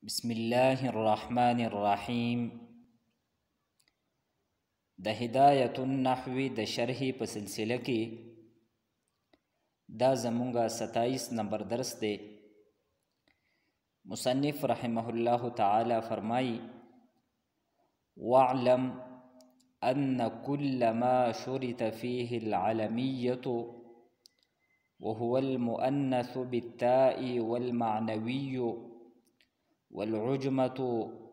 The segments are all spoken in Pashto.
بسم الله الرحمن الرحیم. د هدایت النحو د شرح په سلسله کې دا زمونږه 27 نمبر درس دی. مصنف رحمه الله تعالی فرمایي: واعلم أن كل ما شرط فيه العلمية وهو المؤنث بالتاء والمعنوي والعجمة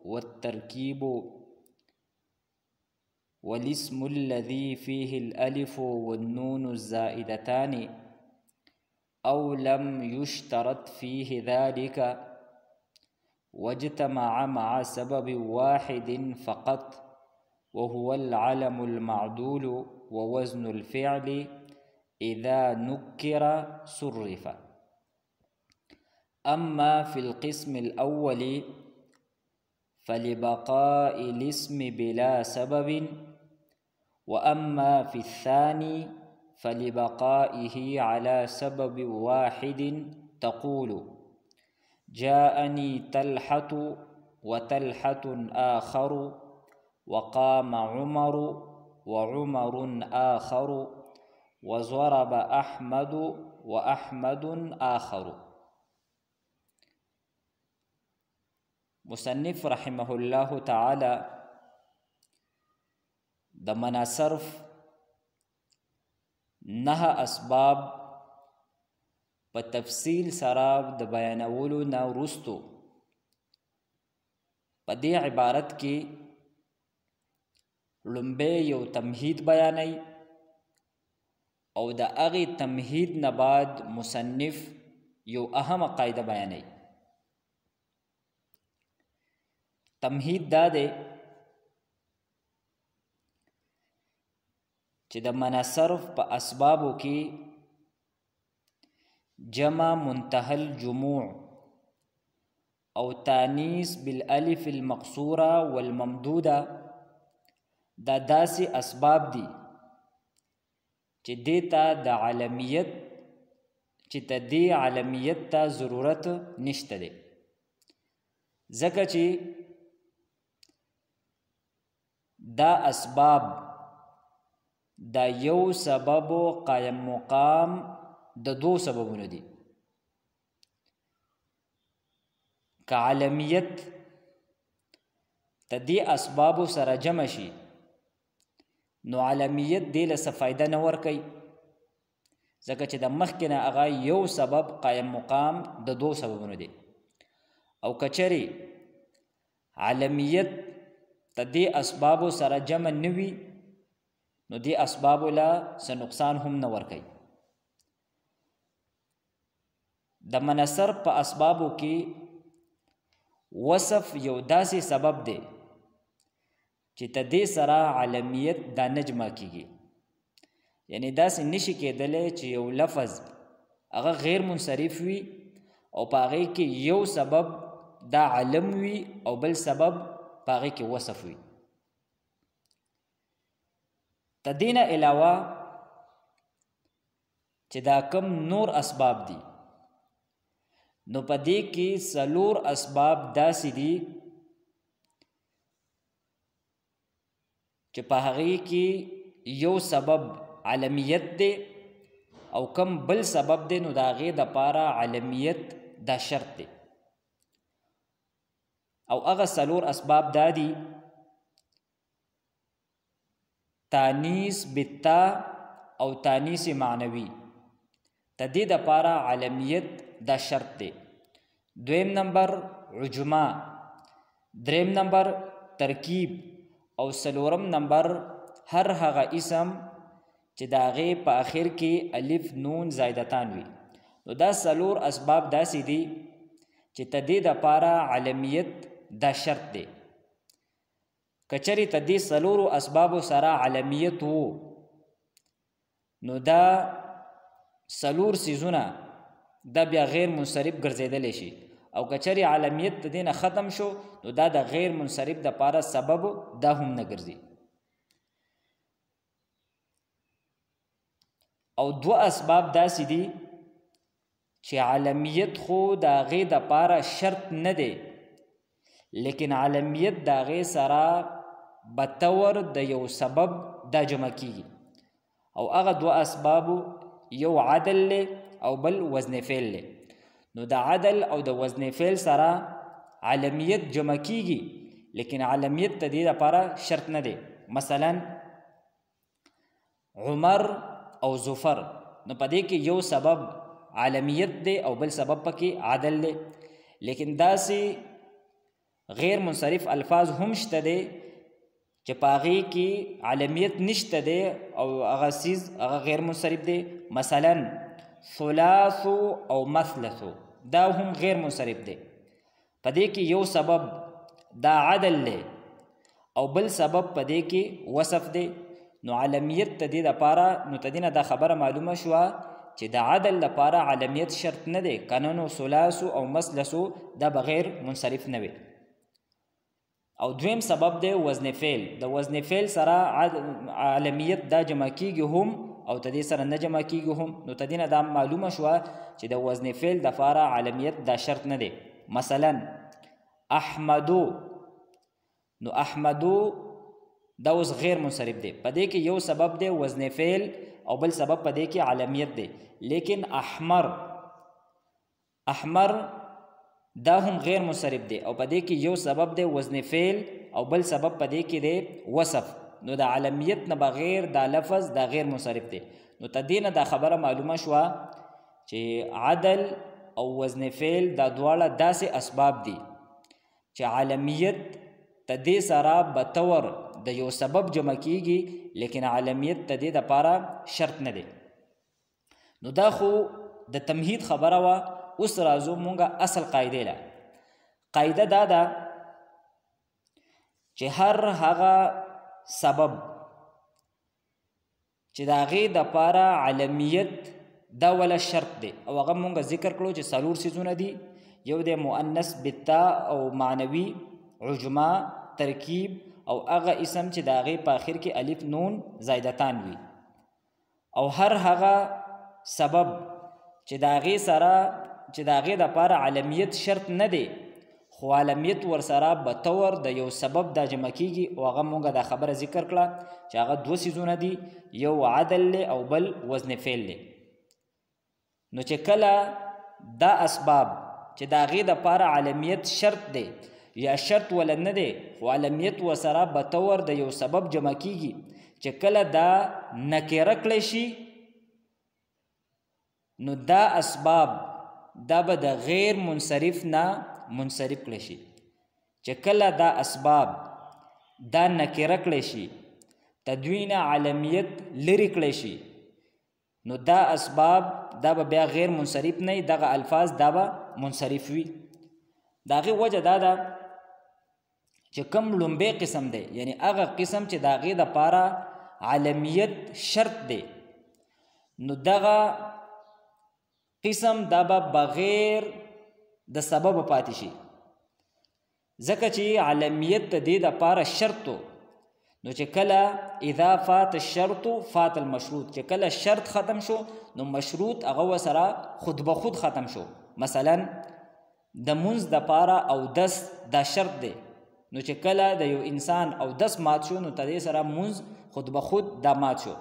والتركيب والاسم الذي فيه الألف والنون الزائدتان أو لم يشترط فيه ذلك واجتمع مع سبب واحد فقط وهو العلم المعدول ووزن الفعل إذا نكر صرف. أما في القسم الأول فلبقاء الاسم بلا سبب، وأما في الثاني فلبقائه على سبب واحد. تقول: جاءني طلحة وطلحة آخر، وقام عمر وعمر آخر، وضرب أحمد وأحمد آخر. مصنف رحمه الله تعالی د مناصرف 9 اسباب په تفصیل سره د بیانولو نه وروستو په دې عبارت کې لومبه یو تمهید بیانوي او د هغې تمهید نه بعد مصنف یو اهمه قاعده بیانوي. تمهید دا دی چې د مناصرف په اسبابو کې جمع منتهى الجموع او تانیث بالالف المقصوره والممدوده دا داسې اسباب دي چې دیتا د عالمیت چې د دې عالمیت ته ضرورت نشته دی، ځکه چې دا اسباب دا یو سبب قائم مقام د 2 سببونه دي. که عالمیت د دې اسبابو سره جمع شي نو عالمیت دې له څه فایده نه ورکوي، ځکه چې د مخکې نه هغه یو سبب قائم مقام د 2 سببونه دي. او که چېرې عالمیت د دې اسبابو سره جمع نه وي نو دې اسبابو له څه نقصان هم نه ورکوي. د منصر په اسبابو کې وصف یو داسې سبب دی چې د دې سره عالمیت دا نه جمع کیږي، یعنی داسې نشي کېدلی چې یو لفظ هغه غیر منصرف وي او په هغې کې یو سبب دا علم وي او بل سبب په هغې کې وصف وي. د دې نه علاوه چې دا کم نور اسباب دي نو په دې کې 4 اسباب داسې دي چې په هغې کې یو سبب عالمیت دی او کم بل سبب دی نو د هغې دپاره عالمیت دا شرط دی. او هغه 4 اسباب دا دي: تانیث بالتا او تانیث معنوي، د دې دپاره عالمیت دا شرط دی. 2 نمبر عجمه، 3 نمبر ترکیب او 4 نمبر هر هغه اسم چې د هغې په آخر کې الف نون زائدتان وي. نو دا 4 اسباب داسې دي چې د دې دپاره عالمیت دا شرط دی. که چېرې د دې 4 اسبابو سره عالمیت وو نو دا 4 څیزونه دا بیا غیر منصرف ګرځېدلی شي، او که چېرې عالمیت د دې نه ختم شو نو دا د غیر منصرف دپاره سبب دا هم نه ګرځي. او 2 اسباب داسې دي چې عالمیت خو د هغې دپاره شرط نه دی لیکن علمیت د هغې سره بطور د یو سبب دا جمع کیږي او هغه دوه اسبابو یو عدل لی او بل وزن فعل لی. نو د عدل او د وزن فعل سره علمیت جمع کیږي لیکن علمیت د دې لپاره شرط نه دی. مثلا عمر او ظفر، نو په دې کې یو سبب علمیت دی او بل سبب پکې عدل دی. لیکن داسې غیر منصرف الفاظ هم شته دی چې په هغې کې علمیت نشته دی او هغه څیز هغه غیر منصرف دی. مثلا ثلاث او مثلث دا هم غیر منصرف دی. په دې کې یو سبب دا عدل دی او بل سبب په دې کې وصف دی. نو علمیت ته دې دپاره نو ته دې نه دا خبره معلومه شوه چې د عدل لپاره علمیت شرط نه دی، که نه نو ثلاث او مثلث دا بغیر منصرف نه وي. او دویم سبب دی وزن فعل. د وزن فعل سره علمیت دا جمع کیږي هم او ته دې سره نه جمع کیږي هم. نو ته دې نه دا معلومه شوه چې د وزن فعل دپاره علمیت دا شرط نه دی. مثلا احمدو، نو احمدو دا اوس غیر منصرف دی. په دې کې یو سبب دی وزن فعل او بل سبب په دې کې علمیت دی. لیکن احمر دا هم غیر منصرف دی او په دې کې یو سبب دی وزن فعل او بل سبب په دې کې دی وصف. نو د علمیت نه بغیر دا لفظ دا غیر منصرف دی. نو ته دې نه دا خبره معلومه شوه چې عدل او وزن فعل دا دواړه داسې اسباب دي چې علمیت ته دې سره بطور د یو سبب جمع کیږي لیکن علمیت ته دې دپاره شرط نه دی. نو دا خو د تمهید خبره وه. اوس راځو مونږه اصل قاعدې له. قاعده دا ده چې هر هغه سبب چې د هغې دپاره علمیت دا ولا شرط دی او هغه مونږه ذکر کړو چې څلور څیزونه دي. یو دی مؤنث بالتا او معنوي عجمه ترکیب او هغه اسم چې د هغې په آخر کې الف نون زایدتان وي. او هر هغه سبب چې د هغې سره چې د هغې دپاره علمیت شرط نه دی خو علمیت ورسره بطور د یو سبب دا جمع کیږي او هغه مونږه دا خبره ذکر کړه چې هغه دوه څیزونه دي، یو عدل دی او بل وزن فعل دی. نو چې کله دا اسباب چې د هغې دپاره علمیت شرط دی یا شرط ولا نه دی خو علمیت ورسره بطور د یو سبب جمع کیږي، چې کله دا نکره کړی شي نو دا اسباب دا به د غیر منصرف نه منصرف کړی شي. چې کله دا اسباب دا نکره کړی شي تدوی نه علمیت لرې کړی شي نو دا اسباب دا به بیا غیر منصرف نه وي، دغه الفاظ دا به منصرف وي. د هغې وجه دا ده چې کوم لومبی قسم دی یعنی هغه قسم چې د هغې دپاره علمیت شرط دی نو دغه قسم دا به بغیر د سبب پاتې شي، ځکه چې علمیت د دې دپاره شرط نو چې کله اذا فات الشرط فات المشروط، چې کله شرط ختم شو نو مشروط هغه ورسره خود به خود ختم شو. مثلا د مونځ دپاره اودس دا شرط دی، نو چې کله د یو انسان اودس مات شو نو ته دې سره مونځ خود به خود دا مات شو.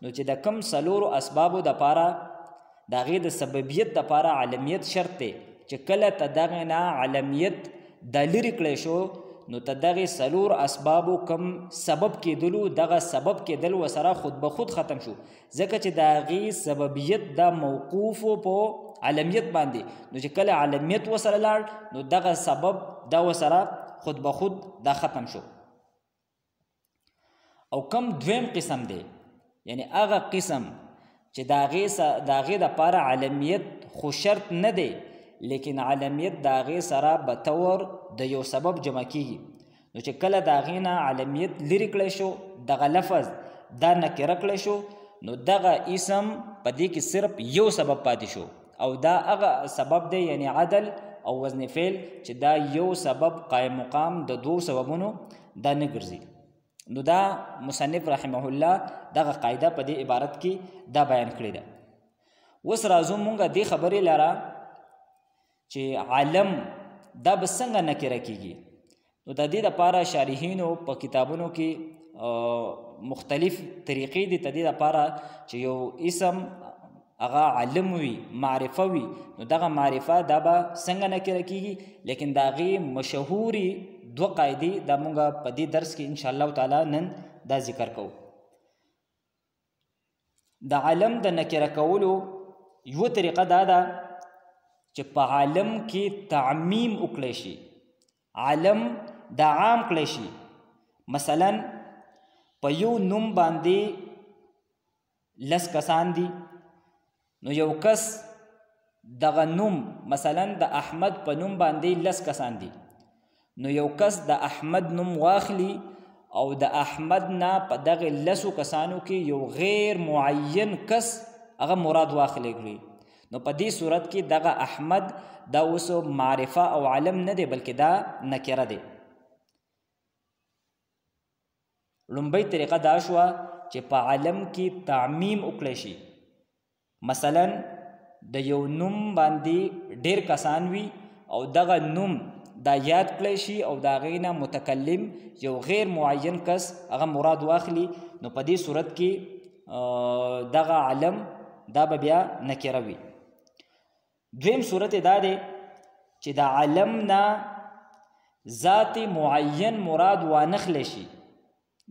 نو چې د کم څلورو اسبابو دپاره د هغې د سببیت دپاره علمیت شرط دی، چې کله ته دغې نه علمیت دا لرې کړی شو نو ته دغې څلور اسبابو کم سبب کېدلو دغه سبب کېدل ورسره خود به خود ختم شو، ځکه چې د هغې سببیت دا موقوف په علمیت باندې. نو چې کله علمیت ورسره لاړ نو دغه سبب دا ورسره خود به خود دا ختم شو. او کم دویم قسم دی یعنی هغه قسم چې د هغې دپاره علمیت خو شرط نه دی لیکن علمیت د هغې سره بطور د یو سبب جمع کیږي، نو چې کله د هغې نه علمیت لرې کړی شو دغه لفظ دا نکره کړی شو نو دغه اسم په دې کې صرف یو سبب پاتې شو او دا هغه سبب دی یعنی عدل او وزن فعل چې دا یو سبب قائم مقام د دوو سببونو دا نه ګرځي. نو دا مصنف رحمه الله دغه قاعده په دې عبارت کې دا بیان کړې ده. اوس راځو مونږه دې خبرې لره چې علم دا به څنګه نکره کیږي. نو د دې دپاره شارحینو په کتابونو کې مختلف طریقې دي د دې دپاره چې یو اسم هغه علم وي، معرفه وي، نو دغه معرفه دا به څنګه نکره کیږي. لیکن د هغې مشهوري 2 قاعدې دا مونږ په دې درس کې انشاءالله تعالی نن دا ذکر کوو. د علم د نکره کولو یو طریقه دا ده چې په عالم کې تعمیم وکړی شي، عالم دا عام کړی شي. مثلا په یو نوم باندې 10 کسان دي، نو یو کس دغه نوم مثلا د احمد په نوم باندې 10 کسان دي، نو یو کس د احمد نوم واخلي او د احمد نه په دغه 10 کسانو کې یو غیر معین کس هغه مراد واخلی کړي، نو په دې صورت کې دغه احمد دا اوس معرفه او علم نه دی بلکې دا نکره دی. لومبۍ طریقه دا شوه چې په علم کې تعمیم وکړی شي. مثلا د یو نوم باندې ډیر کسان وي او دغه نوم دا یاد کړی شي او د هغې نه متکلم یو غیر معین کس هغه مراد واخلي، نو په دې صورت کې دغه علم دا به بیا نکره وي. دویم صورت دا دی چې د علم نه ذات معین مراد وانخلی شي،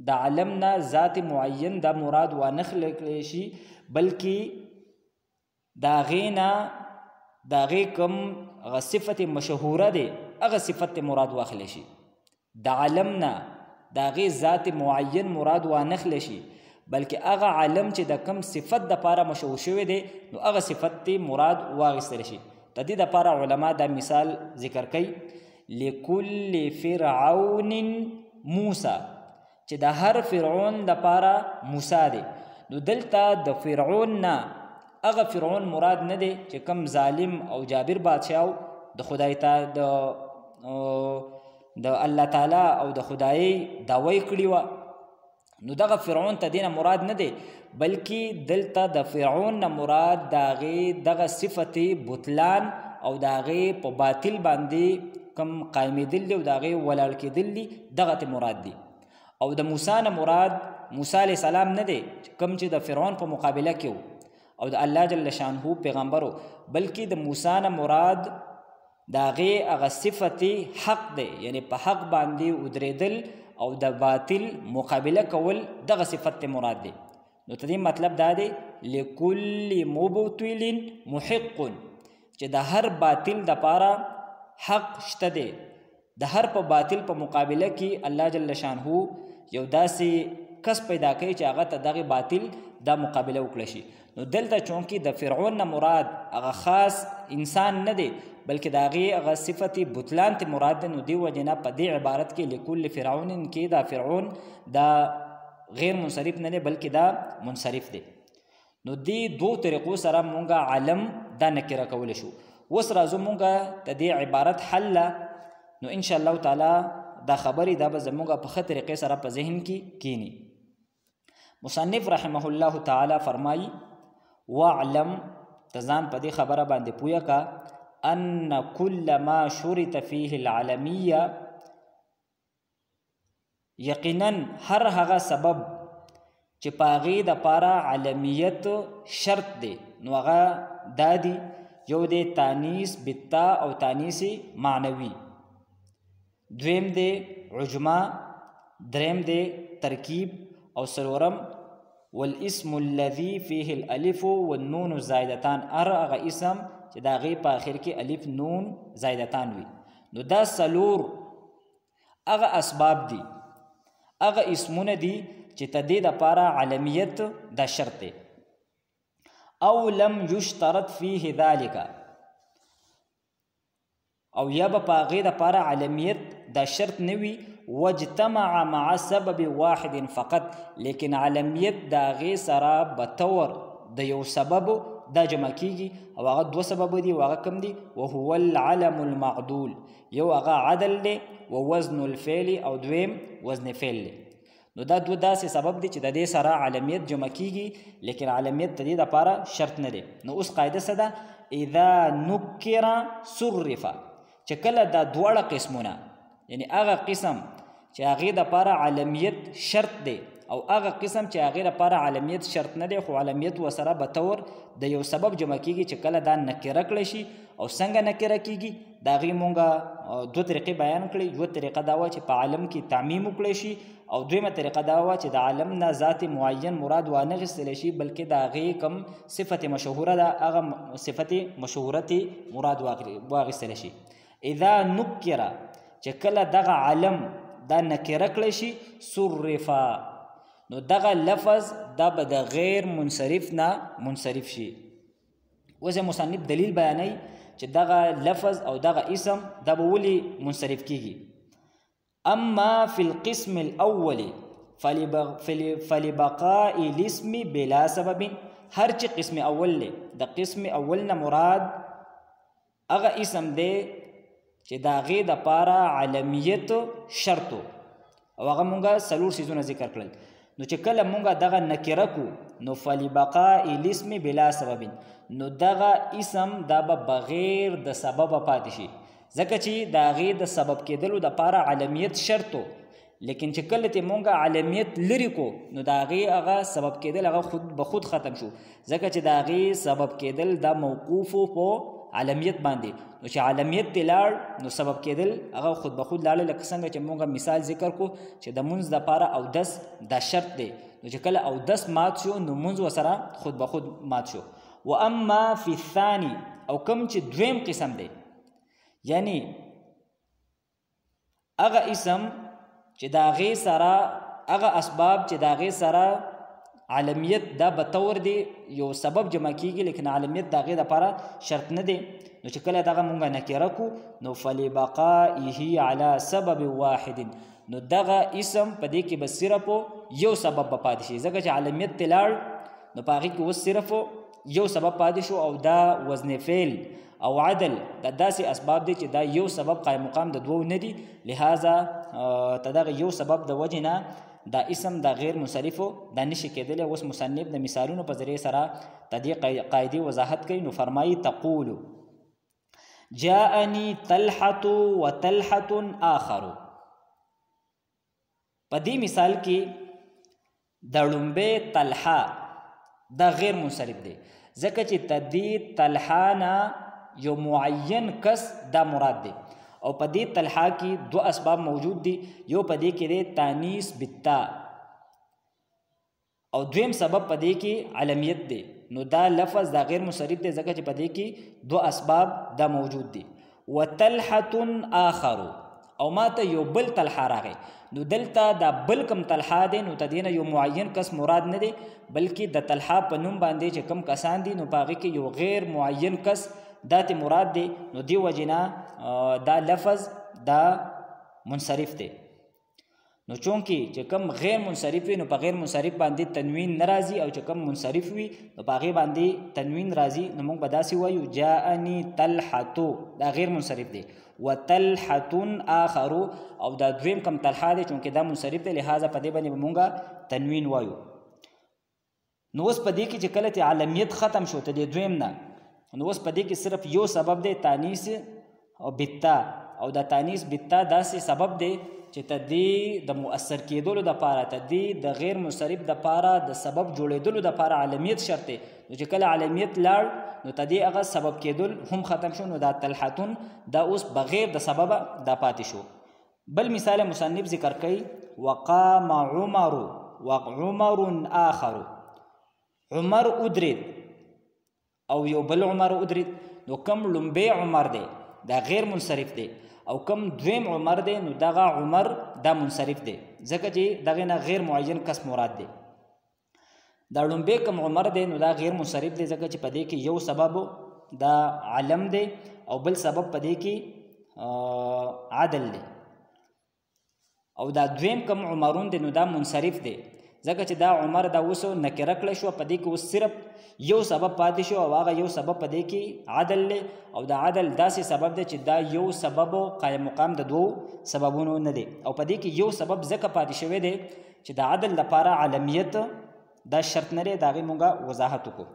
د علم نه ذات معین دا مراد وانخلی شي بلکې د هغې نه د هغې کوم هغه صفت مشهوره دی هغه صفت مراد واخلی شي. د علم نه د هغې ذات معین مراد وانخلی شي بلکې هغه علم چې د کم صفت دپاره مشهور شوی دی نو هغه صفت مراد واخیستلی شي. د دې دپاره علما دا مثال ذکر کوي، لکل فرعون موسی، چې د هر فرعون دپاره موسی دی. نو دلته د فرعون نه هغه فرعون مراد نه دی چې کم ظالم او جابر بادشاه د خدای ته د الله تعالی او د خدایي دعوی کړې وه، نو دغه فرعون ته دینه مراد نه دی بلکې دلته د فرعون نه مراد د هغې دغه صفت بطلان او د هغې په باطل باندې کم قایمېدل دي او د هغې ولاړ کېدل دي، دغه ته مراد دي. او د موسی نه مراد موسی علیه السلام نه دی کم چې د فرعون په مقابله کې و او د الله جل شانه پیغمبر و، بلکې د موسی نه مراد د هغې هغه صفت حق دی، یعنی په حق باندې ودرېدل او د باطل مقابله کول، دغه صفت مراد دی. نو ته دې مطلب دا دی لکل مبطل محق، چې د هر باطل دپاره حق شته دی، د هر په باطل په مقابله کې الله جل شانه یو داسې کس پیدا کوي چې هغه ته دغه باطل دا مقابله وکړی شي. نو دلته چونکې د فرعون نه مراد هغه خاص انسان نه دی بلکې د هغې هغه صفت بطلان ته مراد دی، نو دې وجې نه په دې عبارت کې لکل فرعون کې دا فرعون دا غیر منصرف نه دی بلکې دا منصرف دی. نو دې 2 طریقو سره مونږ علم دا نکره کولی شو. اوس راځو مونږ د دې عبارت حل، نو انشاءالله تعالی دا خبرې دا به زمونږ په ښه طریقې سره په ذهن کې کینی. مصنف رحمه الله تعالی فرمایي واعلم، تزان په دې خبره باندې پوهه کا ان كل ما شرط فيه العالميه، یقینا هر هغه سبب چې په هغې دپاره عالمیت شرط دی نو هغه دا دی، یو دی تانیث بالتا او تانیث معنوي، دویم دی عجمه، دریم دی ترکیب، او سلورم والاسم الذي فيه الالف والنون الزائدتان، هغه اسم چې د هغې په آخر کې الف نون زائدتان وي. نو دا سلور هغه اسباب دي، هغه اسمونه دي چې د دې دپاره علمیت دا شرط دی. او لم یشترط فيه ذلك، او یا به په هغې دپاره علمیت دا شرط نه وي واجتمع مع سبب واحد فقط، لیکن علمیت د هغې سره بطور د یو سبب دا جمع کیږي او هغه 2 سبب دي او هغه کوم دي؟ وهو العلم المعدول، یو هغه عدل دی و وزن الفعل او دویم وزن فعل دی. نو دا 2 داسې سبب دي چې د دې سره علمیت جمع کیږي لیکن علمیت د دې دپاره شرط نه دی. نو اوس قاعده څه ده؟ اذا نکر صرف، چې کله دا 2 قسمونه یعنی هغه قسم چې هغې دپاره علمیت شرط دی او هغه قسم چې هغې لپاره علمیت شرط نه دی خو علمیت ورسره به طور د یو سبب جمع کیږي چې کله دا نکره کړی شي او څنګه نکره کیږي د هغې مونږ دوه طریقې بیان کړي. یوه طریقه دا وه چې په عالم کې تعمیم وکړی شي او دویمه طریقه دا وه چې د عالم نه ذات معین مراد وانغېستلی شي بلکې د هغې کوم صفت مشهوره ده هغه صفت مشهورت مراد واخیستلی شي. اذا نکره چې کله دغه عالم دا نکره کړی شي صرفا نو دغه لفظ دا به د غیر منصرف نه منصرف شي. اوس مصنف دلیل بیانوي چې دغه لفظ او دغه اسم دا به ولې منصرف کیږي. اما فی القسم الاول فلبقاء الاسم بلا سبب، هر چې قسم اول دی د قسم اول نه مراد هغه اسم دی چې د هغې دپاره علمیت شرط او هغه مونږه څلور څیزونه ذکر کړل. نو چې کله مونږه دغه نکره کو نو فلبقاء الاسم بلا سبب نو دغه اسم دا به بغیر د سبب پاتې شي ځکه چې د هغې د سبب کېدلو دپاره علمیت شرط و لیکن چې کله ته مونږه علمیت لرې کو نو د هغې هغه سبب کېدل هغه خود ختم شو ځکه چې د هغې سبب کېدل دا موقوف په علمیت باندې. نو چې علمیت ته لاړ نو سبب کېدل هغه خود به خود لاړه لکه څنګه چې مونږ مثال ذکر کو چې د مونځ دپاره اودس دا شرط دی نو چې کله اودس مات شو نو مونځ ورسره خود به خود مات شو. و اما فی الثانی او کوم چې دویم قسم دی یعنی هغه اسم چې د هغې سره هغه اسباب چې د هغې سره علمیت دا به طور دی یو سبب جمع کیږي لیکن علمیت د هغې دپاره شرط نه دی نو چې کله دغه مونږه نکره کو نو فلبقائه علی سبب واحد نو دغه اسم په دې کې به صرف یو سبب به پاتې شي ځکه چې علمیت ته لاړ نو په هغې کې اوس صرف یو سبب پاتې شو او دا وزن فعل او عدل دا داسې اسباب دی چې دا یو سبب قایم مقام د دوو نه دي لہذا ته دغه یو سبب د وجې نه دا اسم دا غیر منصرفو دا نشي کېدلی. اوس مصنف د مثالونو په ذریعې سره د دې قاعدې وضاحت کوي. نو فرمایي تقول جاءني طلحة وطلحة آخر. په دې مثال کې د لومبۍ طلحه دا غیر منصرف دی ځکه چې د دې طلحه نه یو معین کس دا مراد دی او په دې طلحه کې دو اسباب موجود دي. یو په دې کې دی تانیث بالتا او دویم سبب په دې کې علمیت دی نو دا لفظ دا غیر منصرف دی ځکه چې په دې کې دو اسباب دا موجود دي. وطلحة آخر او ماته یو بل طلحه راغی نو دلته دا بل کم طلحه دی نو ته دې نه یو معین کس مراد نه دی بلکې د طلحه په نوم باندې چې کم کسان دي نو په هغې کې یو غیر معین کس دا ته مراد دی نو دی وجنه دا لفظ دا منصرف دی. نو چونکې چې کم غیر منصرف وي نو په غیر منصرف باندې تنوین نه راځي او چې کم منصرف وي نو په هغې باندې تنوین راځي نو موږ به داسې وایو جاءني طلحة دا غیر منصرف دی وطلحة آخر او دا دویم کم طلحه دی چونکې دا منصرف دی لہذا په دې باندې به موږ تنوین وایو. نو اوس په دې کې چې کله چې علمیت ختم شو ته د دویم نه نو اوس په دې کې صرف یو سبب دی تانیث او بتا او دا تانیث بتا داسې سبب دی چې ته دې د مؤثر کېدلو دپاره ته دې د غیر منصرف دپاره د سبب جوړېدلو دپاره علمیت شرط دی نو چې کله علمیت لاړ نو ته دې هغه سبب کېدل هم ختم شو نو دا طلحتون دا اوس بغیر د سببه دا پاتې شو. بل مثال مصنف ذکر کوي وقام عمر وعمر آخر عمر ادرید او یو بل عمر ادرید نو کم لومبۍ عمر دی دا غیر منصرف دی او کم دویم عمر دی نو دغه عمر دا منصرف دی ځکه چې دغې نه غیر معین کس مراد دی. دا لومبۍ کم عمر دی نو دا غیر منصرف دی ځکه چې په دې کې یو سبب دا علم دی او بل سبب په دې کې عدل دی او دا دویم کم عمرون دی نو دا منصرف دی ځکه چې دا عمر دا اوس نکره کړی شو په دې کې اوس صرف یو سبب پاتې شو او هغه یو سبب په دې کې عدل دی او دا عدل داسې سبب دی چې دا یو سبب قایم مقام د دوو سببونو نه دی او په دې کې یو سبب ځکه پاتې شوی دی چې د عدل لپاره علمیت دا شرط نه دی د هغې مونږه وضاحت وکړو.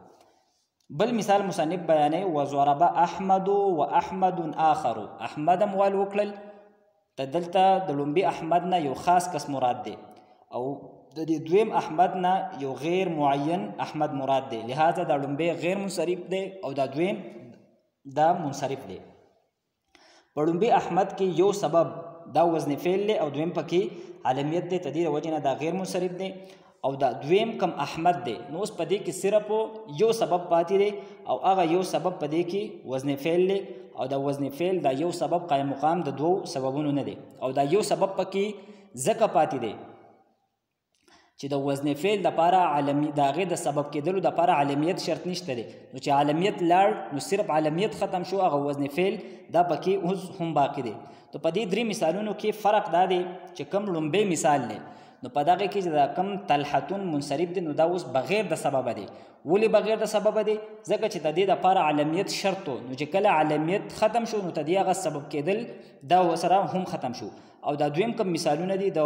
بل مثال مصنف بیانوي وضرب احمد و احمد آخر احمد هم وال وکړل ته دلته د لومبي احمد نه یو خاص کس مراد دی او د دې دویم احمد نه یو غیر معین احمد مراد دی، لہذا دا لومبي غیر منصرف دی او دا دویم دا منصرف دی. په لومبي احمد کې یو سبب دا وزن فعل دی او دویم پکې علمیت دی، ته دې وجې نه دا غیر منصرف دی. او دا دویم کم احمد دی، نو اوس په دې کې صرف یو سبب پاتې دی او هغه یو سبب په دې کې وزن فعل دی او دا وزن فعل دا یو سبب قائم مقام د دوو سببونو نه دی او دا یو سبب پکې ځکه پاتې دی چې د وزن فعل لپاره علمی د هغې د سبب کېدلو لپاره علمیت شرط نشته دی. نو چې علمیت لاړ نو صرف علمیت ختم شو، هغه وزن فعل دا پکې اوس هم باقی دی. تو په دې درې مثالونو کې فرق دا دی چې کم لومبی مثال دی نو په دغه کې چې دا کم طلحتون منصرف دی نو دا اوس بغیر د سببه دی. ولې بغیر د سببه دی؟ ځکه چې د دې دپاره علمیت شرط و، نو چې کله علمیت ختم شو نو د دې هغه سبب کېدل دا ورسره هم ختم شو. او دا دویم کم مثالونه دي د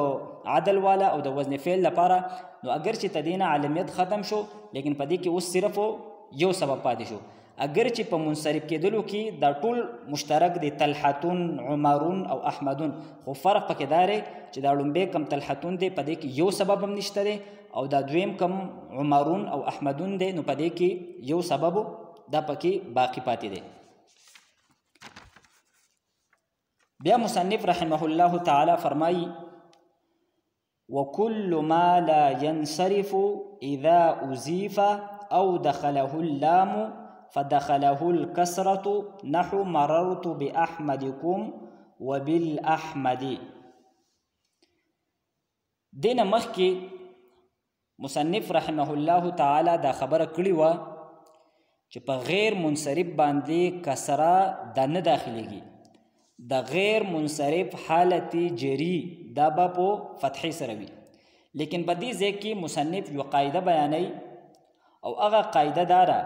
عدل والا او د وزن فعل لپاره، نو اگر چې تدینه علمیت ختم شو لیکن په دې کې اوس صرف یو سبب پاتې شو. اگر چې په منصرف کېدلو کې دا ټول مشترک دي، طلحتون، عمرون او احمدون، خو فرق پکې دا دی چې دا لومبی کم طلحتون دی په دې کې یو سبب هم نشته دی او دا دویم کم عمرون او احمدون دی نو په دې کې یو سبب دا پکې باقی پاتې دی. بیا مصنف رحمه الله تعالی فرمایي وكل ما لا ينصرف اذا اضيف او دخله اللام فدخله الكسرة نحو مررت بأحمدكم وبالأحمد. دین مخکې مصنف رحمه الله تعالی دا خبره کړې وه چې په غیر منصرف باندې کسره دا نه داخلېږي، د غیر منصرف حالت جری دا به په فتحې سره وي. لیکن په دې ځای کې مصنف یو قاعده بیانوي او هغه قاعده دا ده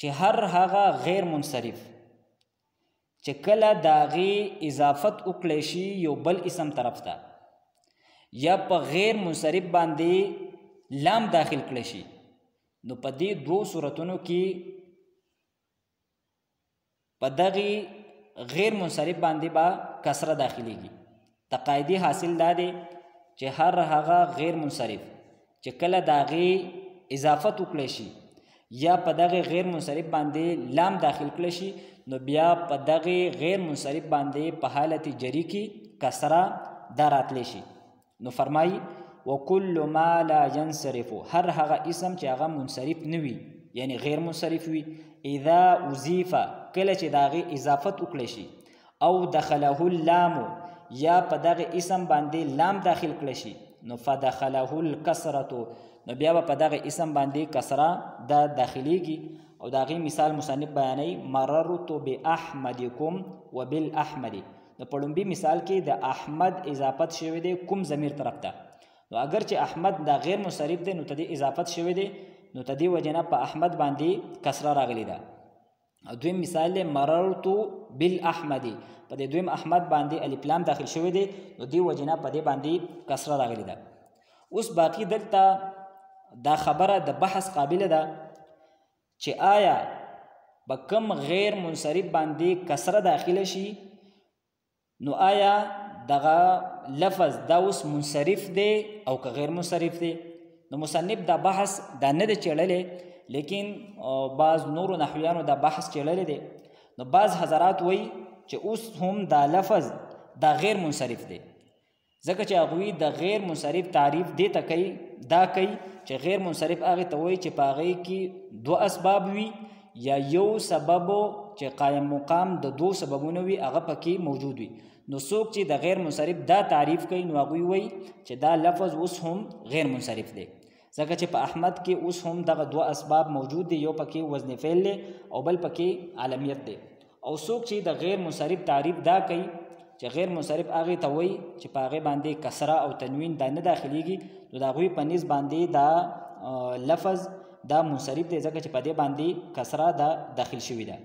چې هر هغه غیر منصرف چې کله د هغې اضافت وکړی شي یو بل اسم طرف ته یا په غیر منصرف باندې لام داخل کړی شي نو په دې دوو صورتونو کې په دغې غیر منصرف باندې به کسره داخلیږي. د قاعدې حاصل دا دی چې هر هغه غیر منصرف چې کله د هغې اضافت وکړی شي یا په دغه غیر منصرف باندې لام داخل کړی شي نو بیا په دغه غیر منصرف باندې په حالت جری کې کسره دا راتلی شي. نو فرمایي وکل ما لا ینصرف، هر هغه اسم چې هغه منصرف نه وي یعنی غیر منصرف وي، اذا اضیف کله چې د هغې اضافت وکړی شي او دخله اللام یا په دغه اسم باندې لام داخل کړی شي نو فدخله الکسرة نو بیا به په دغه اسم باندې کسره دا داخلیږي. او د هغې مثال مصنف بیانوي مررت باحمدکم وبالاحمد. نو په لومبي مثال کې د احمد اضافت شوی دی کوم ضمیر طرف ته، نو اگر چې احمد دا غیر منصرف دی نو ته دې اضافت شوی دی نو ته دې وجې نه په احمد باندې کسره راغلی ده. او دویم مثال دی مررت بالاحمد، په دې دویم احمد باندې الف لام داخل شوی دی نو دې وجې نه په دې باندې کسره راغلی ده. اوس باقی دلته دا خبره د بحث قابله ده چې آیا به کم غیر منصرف باندې کسره داخله شي نو آیا دغه لفظ دا اوس منصرف دی او که غیر منصرف دی. نو مصنف دا بحث دا نه دی چیړلی لیکن بعض نورو نحویانو دا بحث چیړلی دی. نو بعض حضرات وایي چې اوس هم دا لفظ دا غیر منصرف دی ځکه چې هغوی د غیر منصرف تعریف دې ته کوي دا کوي چې غیر منصرف هغې ته وایي چې په هغې کې دو اسباب وي یا یو سبب چې قایم مقام د دو سببونه وي هغه پکې موجود وي. نو څوک چې د غیر منصرف دا تعریف کوي نو هغوی وایي چې دا لفظ اوس هم غیر منصرف دی ځکه چې په احمد کې اوس هم دغه دو اسباب موجود دي، یو پکې وزن فعل دی او بل پکې علمیت دی. او څوک چې د غیر منصرف تعریف دا کوي چې غیر منصرف هغې ته وایي چې په هغې باندې کسره او تنوین دا نه داخلیږي نو د هغوی په نس باندې دا لفظ دا منصرف دی ځکه چې په دې باندې کسره دا داخل شوي ده.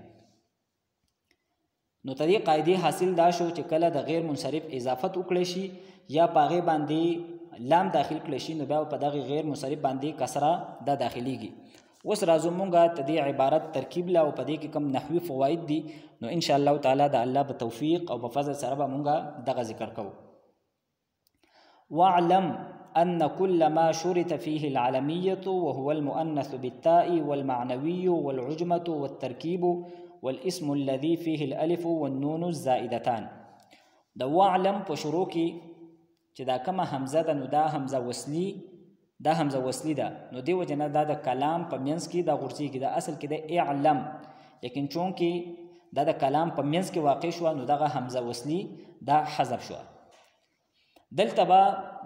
نو ته دې قاعدې حاصل دا شو چې کله د غیر منصرف اضافت وکړی شي یا په هغې باندې لام داخل کړی شي نو بیا په دغې غیر منصرف باندې کسره دا داخلیږي. اوس راځو مونږه ته دې عبارت ترکیب لا او په دې کې کم نحوي فواید دي نو ان شاء الله تعالی د الله په توفیق او په فضل سره به مونږه دغه ذکر کوو. واعلم أن كل ما شرط فيه العلمية وهو المؤنث بالتاء والمعنوي والعجمة والتركيب والاسم الذي فيه الألف والنون الزائدتان. دا واعلم په شروع کې چې دا کومه حمزه ده نو دا حمزه وصلی ده نو دی وجنه دا د کلام په منځ کې دا غورځيږي دا اصل کې د اعلم لیکن چون کې دا د کلام په منځ کې واقع شو نو دغه حمزه وصلی دا حذف شو. دلته به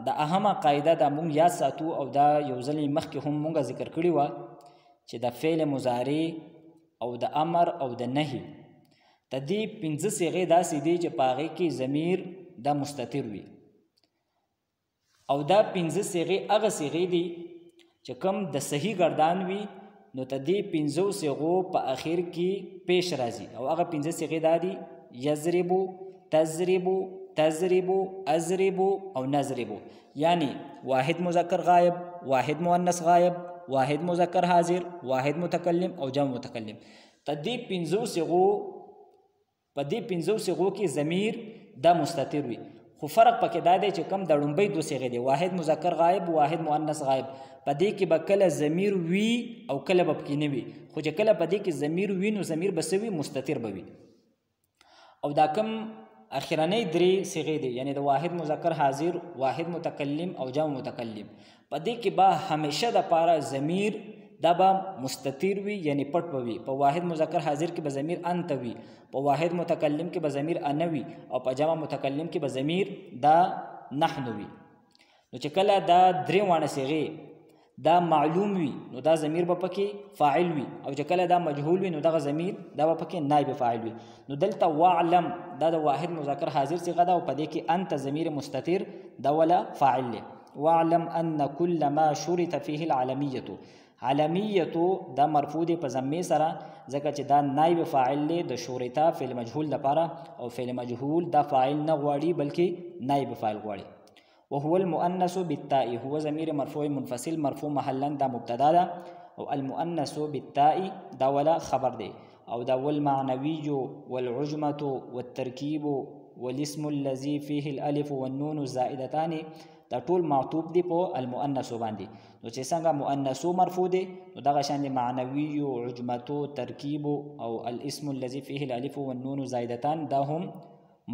د اهمه قاعده د مونږ یاد ساتو او دا یو ځل مخکې هم مونږ ذکر کړی و چې د فعل مضارع او د امر او د نهي د دې 15 صيغې داسې دي چې په هغې کې ضمیر د مستتر وي او دا 15 صيغې هغه صيغې دي چې کوم د صحیح گردان وي نو ته دې 15 صيغو په اخر کې پیش راځي او هغه 15 صيغې دا دي یضربو تضربو تضربو اضربو او نضربو یعنی واحد مذکر غائب واحد مؤنث غائب واحد مذکر حاضر واحد متکلم او جمع متکلم. ته دې 15 صيغو په دې 15 صيغو کې ضمیر د مستتر وي خو فرق پکې دا دی چې کم د لومبۍ 2 صيغې دي واحد مذکر غائب واحد مؤنث غائب په دې کې به کله ضمیر وي او کله به پکې نه وي خو چې کله په دې کې ضمیر وي نو ضمیر به څه وي مستتر به وي. او دا کم اخرنۍ 3 صيغې دي یعنی د واحد مذکر حاضر واحد متکلم او جمع متکلم په دې کې به همیشه د پاره ضمیر دا به مستتر وي یعنی پټ به وي. په واحد مذکر حاضر کې به ضمیر انت وي په واحد متکلم کې به ضمیر انا وي او په جمع متکلم کې به ضمیر دا نحن وي. نو چې کله دا 3 وانه صيغې دا معلوم وي نو دا ضمیر به پکې فاعل وي او چې کله دا مجهول وي نو دغه ضمیر دا به پکې نائب فاعل وي. نو دلته واعلم دا د واحد مذکر حاضر صيغه ده او په دې کې انت ضمیر مستتر دا ولا فاعل له. واعلم ان كل ما شرط فيه العلميه علمیتو دا مرفوع دی په ضمې سره ځکه چې دا نائب فاعل دی د شورطه فعل مجهول لپاره او فعل مجهول دا فاعل نه غواړي بلکې نائب فاعل غواړي. وهو المؤنث بالتاء هو ضمیر مرفوع منفصل مرفوع محلا دا مبتدا ده او المؤنث بالتاء دا ولا خبر دی او دا والمعنوي والعجمة والتركيب والاسم الذي فيه الالف والنون الزائدتان دا ټول معطوف دی په المؤنث باندې. نو چې څنګه مؤنث مرفوع دی نو دغه شان دی معنوي عجمة ترکیب او الاسم الذي فيه الالف والنون زائدتان دا هم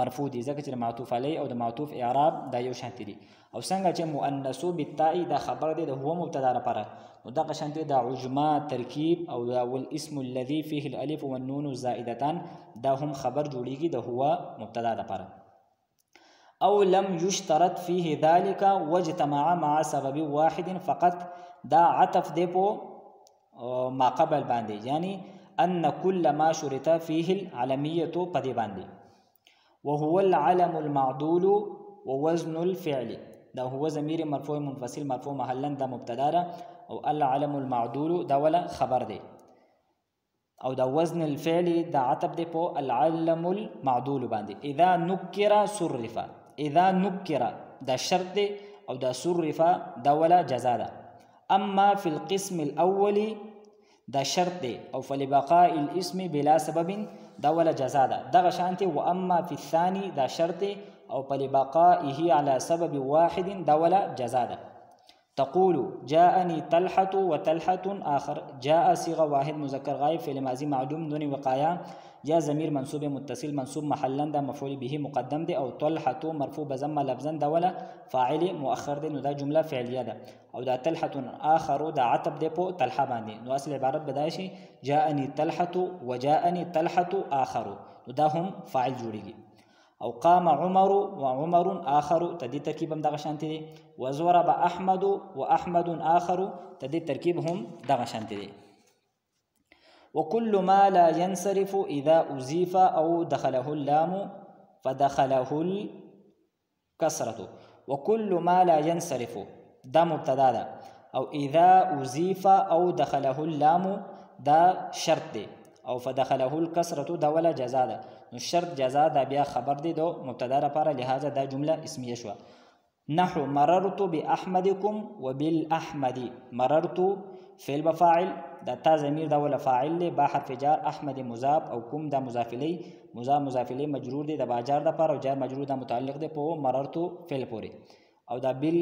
مرفوع دي ځکه چې معطوف علی او د معطوف اعراب دا یو شان دي. او څنګه چې مؤنث بالتاء دا خبر دی د هو مبتدا لپاره نو دغه شان دی د عجمه ترکیب او دا والاسم الذي فيه الالف والنون زائدتان دا هم خبر جوړیږي د هو مبتدا لپاره. او لم يشترط فيه ذلك واجتمع مع سبب واحد فقط دا عطف دی په ما قبل باندې یعنی ان كل ما شرط فيه العلميه په دې باندې. وهو العلم المعدول ووزن الفعل دا هو ضمیر مرفوع منفصل مرفوع محلا دا مبتدا ده او العلم المعدول دا ولا خبر دی او دا وزن الفعل دا عطف دی په العلم المعدول باندې. اذا نكر صرف اذا نكر دا شرط دی او دا صرف دا ولا جزاء ده. اما في القسم الاول دا شرط دی او فلبقاء الاسم بلا سبب دا ولا جزاء ده دغه شانتي. واما في الثاني دا شرط او فلبقائه على سبب واحد دا ولا جزاء ده. تقول جاءني طلحة وطلحة آخر جاء صيغة واحد مذكر غائب فعل ماضي معلوم دون وقاية یا ضمیر منصوب متصل منصوب محلا دا مفعول به مقدم دی او طلحة مرفوع بضمه لفظا دا ولا فاعل مؤخر دی نو دا جمله فعلیه ده. او دا طلحة آخر دا عطب دی په طلحه باندې نو اصل عبارت بدای شي جاءني طلحة وجاءني طلحة آخر نو دا هم فاعل جوړیږي. او قام عمر وعمر آخر تدي ترکیب هم دغه شانتی دی. وضرب احمد واحمد آخر تدي ترکیب هم دغه شانتی دی. وكل ما لا ينصرف إذا أضيف أو دخله اللام فدخله الكسرة. وكل ما لا ينصرف دا مبتدا ده او إذا أضيف أو دخله اللام دا شرط دی او فدخله الكسرة دا ولا جزاء ده. نو شرط جزاء دا بیا خبر دی دو مبتدا لپاره لہذا دا جمله اسمیه شو. نحو مررت بأحمدكم وبالأحمد مررت فعل بفاعل دا تا ضمیر دا ولا فاعل له با حرف جار احمد مضاف او کوم دا مضاف الیه مضاف الیه مجرور دی د باجار د پر او جار مجرور دا متعلق دی په مررت فعل پورې او دا بال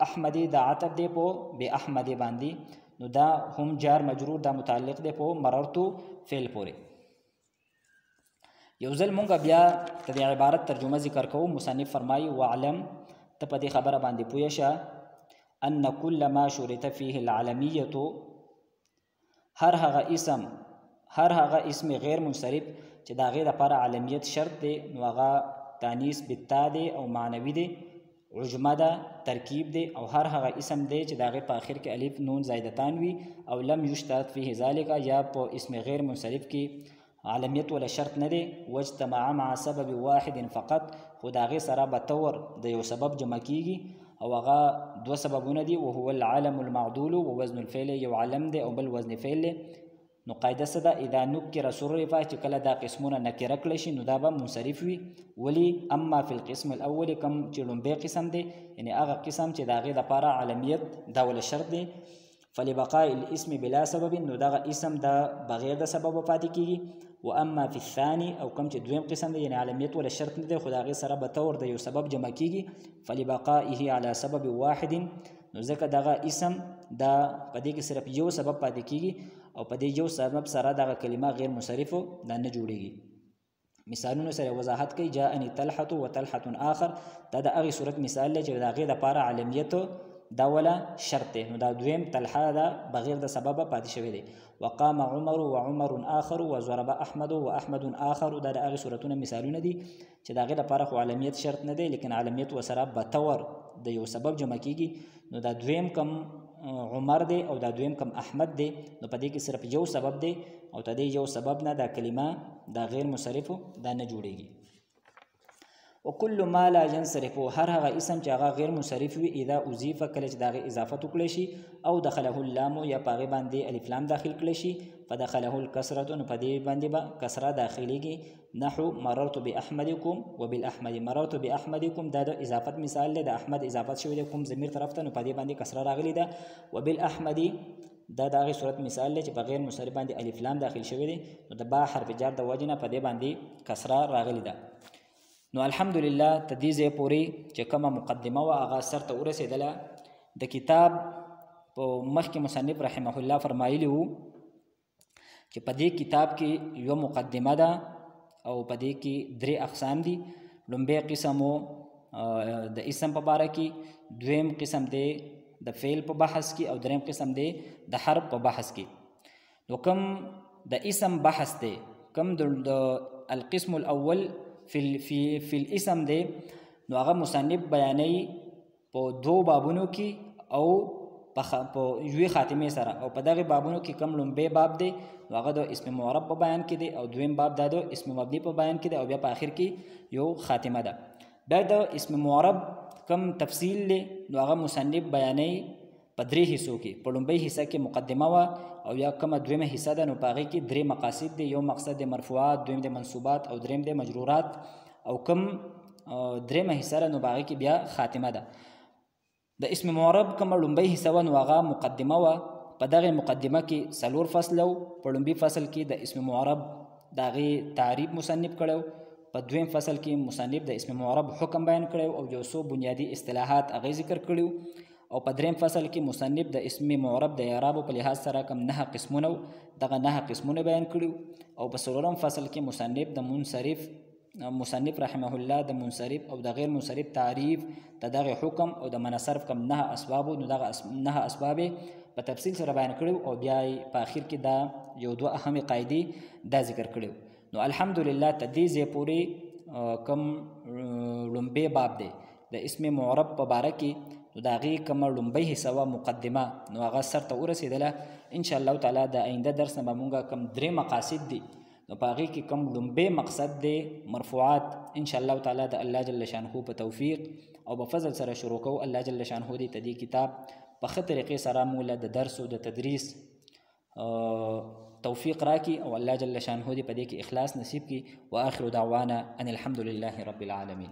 احمد دا عطف دی په به احمد باندې نو دا هم جار مجرور دا متعلق دی په مررت فعل پورې یو ځل مونږ بیا د عبارت ترجمه ذکر کوو مصنف فرمایي واعلم ته په دې خبره باندې پوه شه ان كل ما شرط فيه العلميه هر هغه اسم غیر منصرف چې دا غیر لپاره علمیت شرط دی نو هغه تانیث بالتا دی او معنوي دی عجمه ده ترکیب دی او هر هغه اسم دی چې دا غیر په اخر کې الف نون زائدتان وي او لم یشترط فيه ذلك یا په اسم غیر منصرف کې علمیت ولا شرط نه دی واجتمع مع سبب واحد فقط خو دا غیر سره به تور د یو سبب جمع کیږي او هغه دو سببونه دي وهو العلم المعدول ووزن الفعل یو علم دی او بل وزن فعل نو قاعده څه ده اذا نکر صرف چې کله دا قسمونه نکره کړل شي نو دا به منصرف وي ولی اما فی القسم الاول کم چې لومبی قسم دی یعنی هغه قسم چې دا غیر لپاره علمیت دا ول شرط دی فلبقاء الاسم بلا سبب نو دا اسم دا بغیر د سبب پاتې کیږي واما فی الثاني او کم چې دویم قسم دی یعنی علمیت ولا شرط نه دی خو دا غیر سره به تور د یو سبب جمع کیږي فلبقائه على سبب واحد نو ځکه دغه اسم دا پدې کې صرف یو سبب پاتې کیږي او پدې یو سبب سره دغه کلمه غیر منصرف دا نه جوړیږي مثالونو سره وضاحت کوي جاءني طلحه وطلحه اخر دا د هغه صورت مثال دی چې دا غیر لپاره علمیت دا ولا شرط نو دا دویم طلحه دا بغیر د سبب پاتې شوی دی وقام عمر وعمر اخر وضرب احمد واحمد اخر دا د هغه صورتونه مثالونه دي چې دا غیر لپاره خو علمیت شرط نه دی لیکن علمیت وسره به تور د یو سبب جمع کیږي نو دا دویم کم عمر دی او دا دویم کم احمد دی نو په دې کې صرف یو سبب دی او ته دې یو سبب نه دا کلمه دا غیر منصرف دا نه جوړیږي وكل ما لا ينصرف هر هغه اسم چې هغه غیر منصرف وي اذا اضيف کله چې دغه اضافه وکړي شي او دخله اللام یا پاغه باندې الف لام داخل کړي شي فدخله الكسره نو پدې باندې با کسره داخليږي نحو مررت باحمدكم وبالاحمد مررت باحمدكم دا د اضافت مثال له د احمد اضافت شوی د کوم ضمیر طرف ته نو پدې باندې کسره راغلي ده وبالاحمد دا دغه صورت مثال له چې بغیر منصرف باندې الف لام داخل شوی دي نو د با حرف جر د وجنه پدې باندې کسره راغلي ده نو الحمدلله تدیزه پوری چې کومه مقدمه وا هغه سر ته ورسېدله د کتاب په مخکې مصنف رحمه الله فرمایلی وو چې په دې کتاب کې یو مقدمه ده او په دې کې درې اقسام دي لومبی قسم د اسم په باره کې دویم قسم دی د فعل په بحث کې او دریم قسم دی د حرف په بحث کې نو کوم د اسم بحث دی کوم د القسم الاول فی الاسم دی نو هغه مصنف بیانوي په دو بابونو کې او په یوې خاتمه سره او په دغه بابونو کې کم لومبی باب دی نو هغه د اسم معرب په بیان کې دی او دویم باب دا د اسم مبني په بیان کې دی او بیا په آخر کې یو خاتمه ده بیا د اسم معرب کم تفصیل دی نو هغه مصنف بیانوي په درې حصو کې په لومبی حصہ کې مقدمه وا او یا کومه دویمه حصہ ده نو په هغې کې درې مقاصد دي یو مقصد د مرفوعات دویم د منصوبات او دریم د مجرورات او کم دریمه حصہ ده نو په هغې کې بیا خاتمه ده د اسم معرب کومه لومبی حصہ وه نو هغه مقدمه وه په دغې مقدمه کې 4 فصل و په لومبي فصل کې د اسم معرب د هغې تعریف مصنف کړی په دویم فصل کې مصنف د اسم معرب حکم بیان کړی او یو څو بنیادي اصطلاحات هغې ذکر کړي او په دریم فصل کې مصنف د اسم معرب د اعرابو په لحاظ سره کم 9 قسمونه دغه 9 قسمونه بیان کړي او په 4م فصل کې مصنف رحمه الله د منصرف او د غیر منصرف تعریف د دغه حکم او د منصرف کم 9 اسباب نو دغه 9 اسباب په تفصیل سره بیان کړي او بیا په اخر کې دا یو دوه اهم قاعده دا ذکر کړي نو الحمدلله تدیزه پوری کم لومبی باب دی د اسم معرب په باره کې نو د هغې کومه لومبی حصه وه مقدمه نو هغه سر ته ورسېدله انشاءالله تعالی د آینده درس نه به مونږ کم 3 مقاصد دي نو په هغې کې کوم لومبی مقصد دی مرفوعات انشاءالله تعالی د الله جل شانه په توفیق او په فضل سره شروع کوو الله جل شانه دې ته دې کتاب په ښه طریقې سره موږ له د درس او د تدریس توفیق راکړي او الله جل شانه دې په دې کې اخلاص نصیب کړي واخر دعوانا ان الحمد لله رب العالمین